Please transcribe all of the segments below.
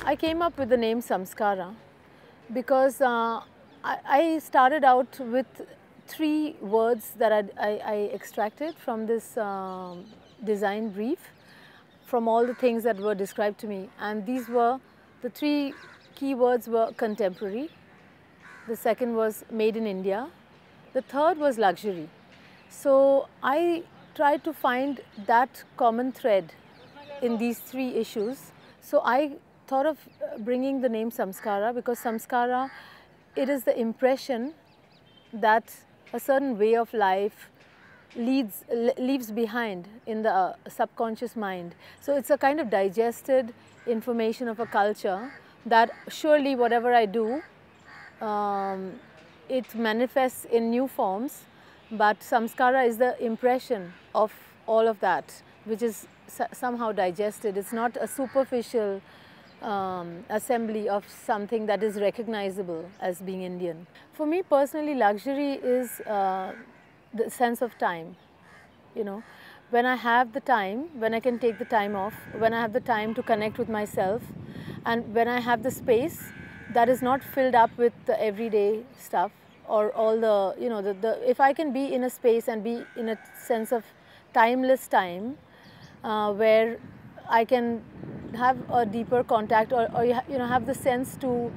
I came up with the name Samskara because I started out with 3 words that I extracted from this design brief, from all the things that were described to me. And these were, the 3 key words were contemporary, the second was made in India, the third was luxury. So I tried to find that common thread in these 3 issues. So I thought of bringing the name Samskara because Samskara, it is the impression that a certain way of life leaves behind in the subconscious mind. So it's a kind of digested information of a culture that surely whatever I do, it manifests in new forms, but Samskara is the impression of all of that, which is somehow digested. It's not a superficial assembly of something that is recognizable as being Indian. For me personally, luxury is the sense of time. You know, when I have the time, when I can take the time off, when I have the time to connect with myself, and when I have the space that is not filled up with the everyday stuff or all the, you know, if I can be in a space and be in a sense of timeless time where I can have a deeper contact or you know, have the sense to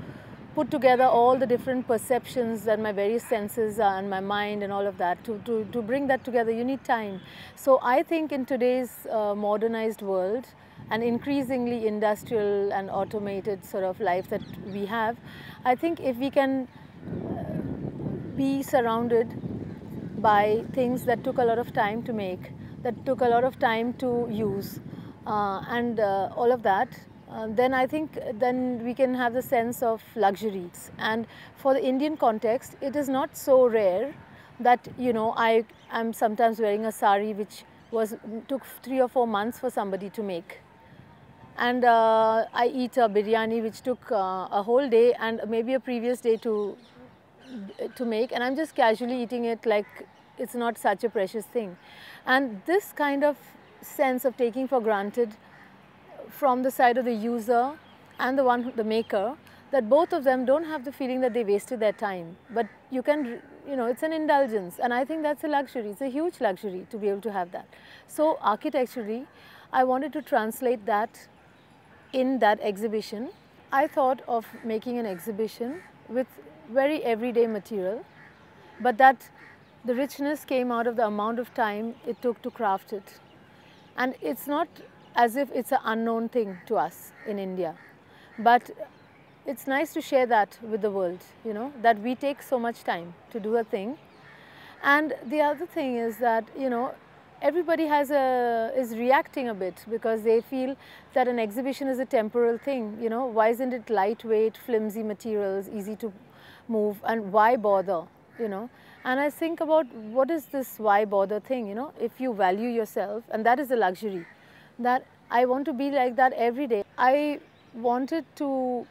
put together all the different perceptions that my various senses are and my mind and all of that, to bring that together, you need time. So I think in today's modernized world and increasingly industrial and automated sort of life that we have, I think if we can be surrounded by things that took a lot of time to make, that took a lot of time to use, and all of that, then I think then we can have the sense of luxuries. And for the Indian context, it is not so rare that, you know, I am sometimes wearing a sari which took 3 or 4 months for somebody to make. And I eat a biryani which took a whole day and maybe a previous day to make, and I'm just casually eating it like it's not such a precious thing. And this kind of sense of taking for granted from the side of the user and the maker, that both of them don't have the feeling that they wasted their time, but you can, you know, it's an indulgence, and I think that's a luxury. It's a huge luxury to be able to have that. So architecturally, I wanted to translate that in that exhibition. I thought of making an exhibition with very everyday material, but that the richness came out of the amount of time it took to craft it. And it's not as if it's an unknown thing to us in India, but it's nice to share that with the world, you know, that we take so much time to do a thing. And the other thing is that, you know, everybody is reacting a bit because they feel that an exhibition is a temporal thing, you know, why isn't it lightweight, flimsy materials, easy to move, and why bother, you know. And I think about what is this why bother thing, you know, if you value yourself, and that is a luxury, that I want to be like that every day. I wanted to,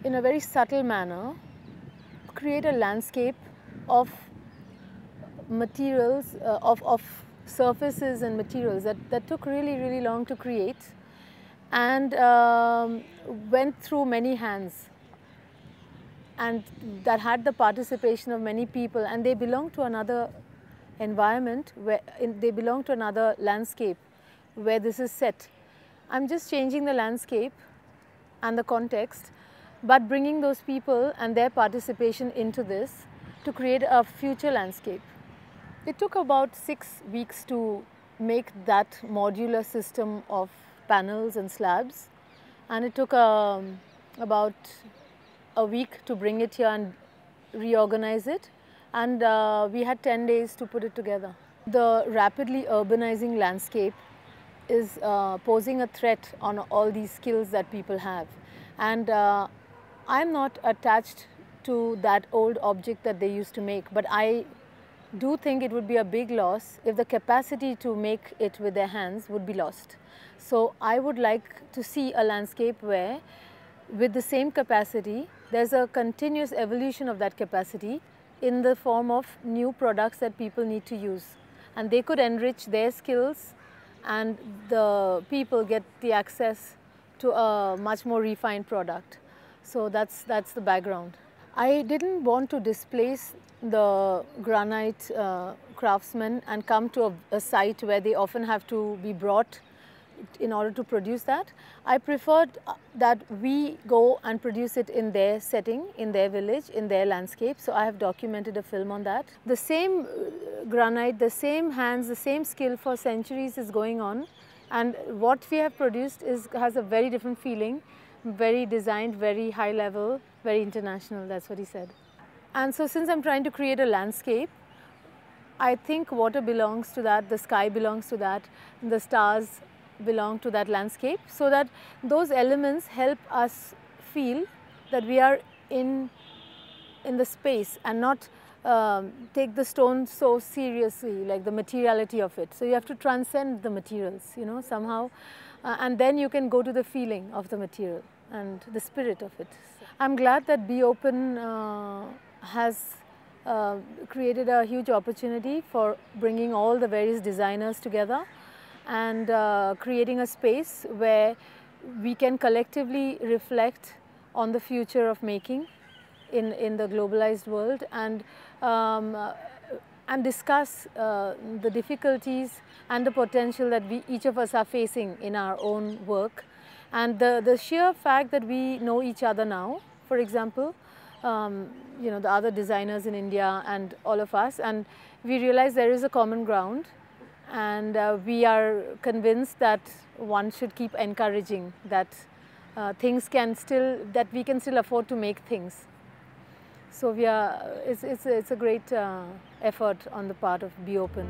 in a very subtle manner, create a landscape of materials, of surfaces and materials that took really, really long to create and went through many hands, and that had the participation of many people, and they belong to another environment, they belong to another landscape where this is set. I'm just changing the landscape and the context, but bringing those people and their participation into this to create a future landscape. It took about 6 weeks to make that modular system of panels and slabs, and it took about a week to bring it here and reorganize it, and we had 10 days to put it together. The rapidly urbanizing landscape is posing a threat on all these skills that people have, and I'm not attached to that old object that they used to make, but I do think it would be a big loss if the capacity to make it with their hands would be lost. So I would like to see a landscape where, with the same capacity, there's a continuous evolution of that capacity in the form of new products that people need to use, and they could enrich their skills, and the people get the access to a much more refined product. So that's the background. I didn't want to displace the granite craftsmen and come to a site where they often have to be brought in order to produce that. I preferred that we go and produce it in their setting, in their village, in their landscape. So I have documented a film on that. The same granite, the same hands, the same skill for centuries is going on, and what we have produced has a very different feeling, very designed, very high level, very international. That's what he said. And so since I'm trying to create a landscape, I think water belongs to that, the sky belongs to that, the stars belong to that landscape, so that those elements help us feel that we are in the space and not take the stone so seriously, like the materiality of it. So you have to transcend the materials, you know, somehow, and then you can go to the feeling of the material and the spirit of it. I'm glad that Be Open has created a huge opportunity for bringing all the various designers together and creating a space where we can collectively reflect on the future of making in the globalized world, and discuss the difficulties and the potential that each of us are facing in our own work. And the sheer fact that we know each other now, for example, you know, the other designers in India and all of us, and we realize there is a common ground. And we are convinced that one should keep encouraging that we can still afford to make things. So it's a great effort on the part of Be Open.